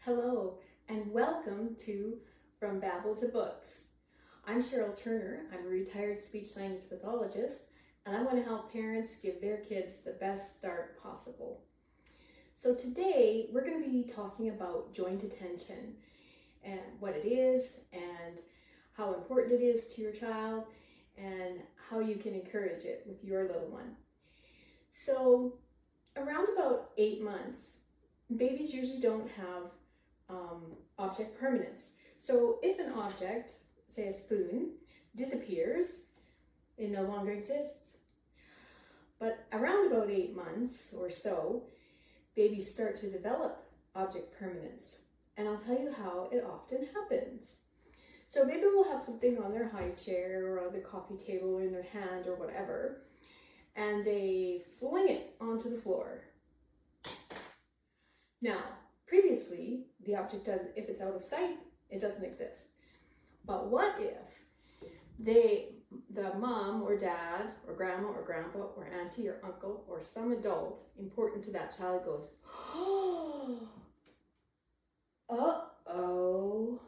Hello, and welcome to From Babble to Books. I'm Cheryl Turner. I'm a retired speech-language pathologist, and I want to help parents give their kids the best start possible. So today, we're going to be talking about joint attention and what it is, and how important it is to your child, and how you can encourage it with your little one. So around about 8 months, babies usually don't have object permanence. So if an object, say a spoon, disappears, it no longer exists. But around about 8 months or so, babies start to develop object permanence. And I'll tell you how it often happens. So baby will have something on their high chair or on the coffee table in their hand or whatever, and they fling it onto the floor. Now, previously, the object if it's out of sight, it doesn't exist. But what if the mom or dad or grandma or grandpa or auntie or uncle or some adult important to that child goes, oh, uh-oh,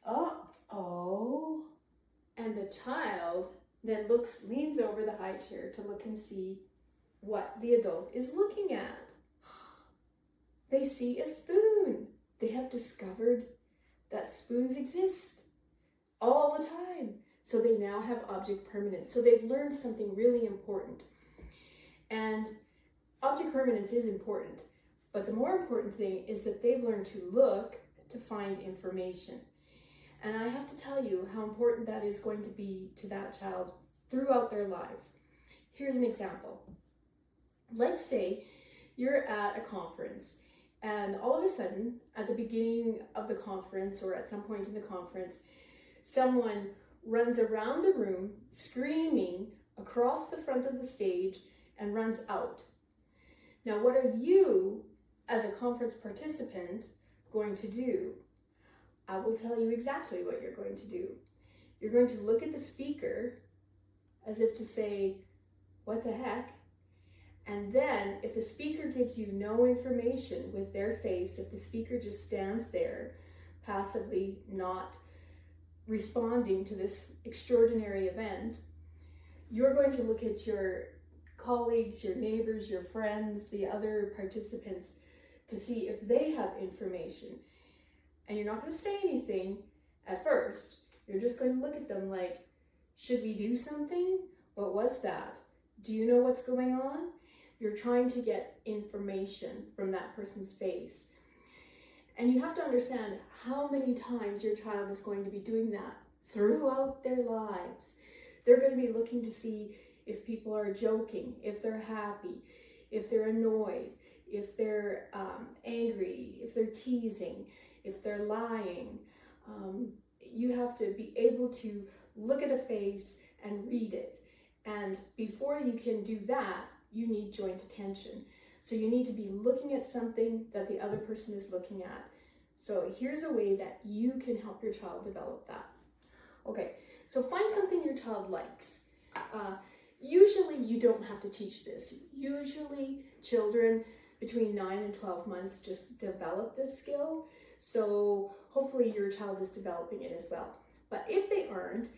uh-oh, and the child then leans over the high chair to look and see what the adult is looking at. They see a spoon. They have discovered that spoons exist all the time. So they now have object permanence. So they've learned something really important. And object permanence is important. But the more important thing is that they've learned to look to find information. And I have to tell you how important that is going to be to that child throughout their lives. Here's an example. Let's say you're at a conference, and all of a sudden, at the beginning of the conference or at some point in the conference, someone runs around the room screaming across the front of the stage and runs out. Now, what are you, as a conference participant, going to do? I will tell you exactly what you're going to do. You're going to look at the speaker as if to say, what the heck? And then if the speaker gives you no information with their face, if the speaker just stands there passively not responding to this extraordinary event, you're going to look at your colleagues, your neighbors, your friends, the other participants to see if they have information. And you're not going to say anything at first. You're just going to look at them like, should we do something? What was that? Do you know what's going on? You're trying to get information from that person's face. And you have to understand how many times your child is going to be doing that throughout their lives. They're going to be looking to see if people are joking, if they're happy, if they're annoyed, if they're angry, if they're teasing, if they're lying. You have to be able to look at a face and read it. And before you can do that, you need joint attention. So you need to be looking at something that the other person is looking at. So here's a way that you can help your child develop that. Okay, so find something your child likes. Usually you don't have to teach this. Usually children between 9 and 12 months just develop this skill. So hopefully your child is developing it as well. But if they aren't,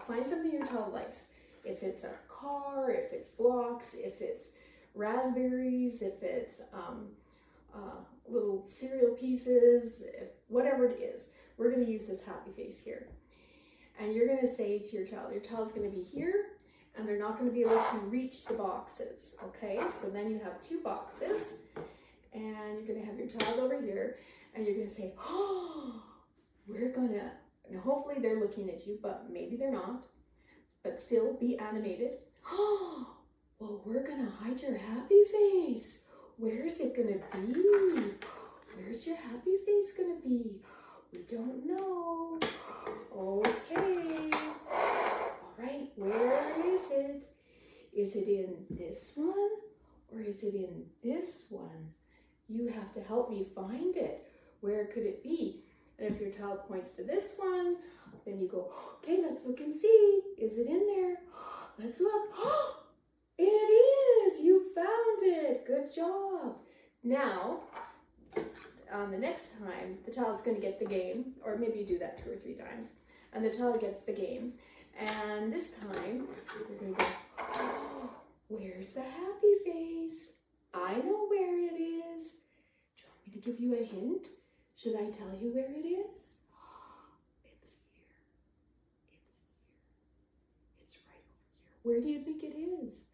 find something your child likes. If it's a car, if it's blocks, if it's raspberries, if it's little cereal pieces, whatever it is, we're going to use this happy face here. And you're going to say to your child's going to be here, and they're not going to be able to reach the boxes, okay? So then you have 2 boxes, and you're going to have your child over here, and you're going to say, oh, we're going to, now hopefully they're looking at you, but maybe they're not. But still be animated. Oh, well, we're gonna hide your happy face. Where's it gonna be? Where's your happy face gonna be? We don't know. Okay. All right, where is it? Is it in this one or is it in this one? You have to help me find it. Where could it be? And if your child points to this one, then you go, okay, let's look and see. Is it in there? Let's look. It is. You found it. Good job. Now, on the next time, the child's going to get the game, or maybe you do that 2 or 3 times, and the child gets the game. And this time, you're going to go, oh, where's the happy face? I know where it is. Do you want me to give you a hint? Should I tell you where it is? It's here. It's right over here. Where do you think it is?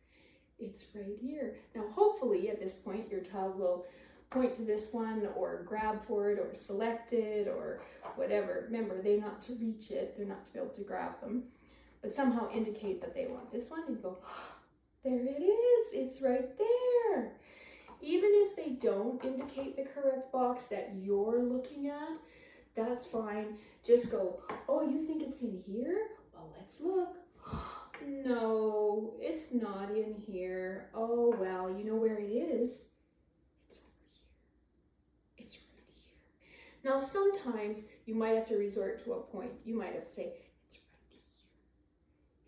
It's right here. Now, hopefully, at this point, your child will point to this one or grab for it or select it or whatever. Remember, they're not to reach it. They're not to be able to grab them. But somehow indicate that they want this one and go, oh, there it is. It's right there. Even if they don't indicate the correct box that you're looking at, that's fine. Just go, oh, you think it's in here? Well, let's look. No, it's not in here. Oh, well, you know where it is? It's over here. It's right here. Now, sometimes you might have to resort to a point. You might have to say, it's right here.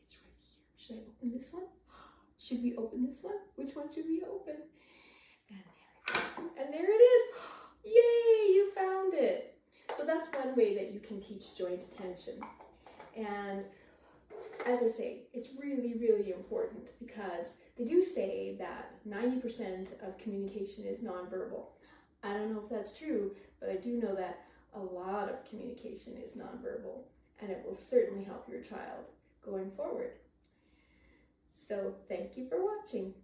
It's right here. Should I open this one? Should we open this one? Which one should we open? And there it is. Yay, you found it. So that's one way that you can teach joint attention. And as I say, it's really, really important because they do say that 90% of communication is nonverbal. I don't know if that's true, but I do know that a lot of communication is nonverbal, and it will certainly help your child going forward. So thank you for watching.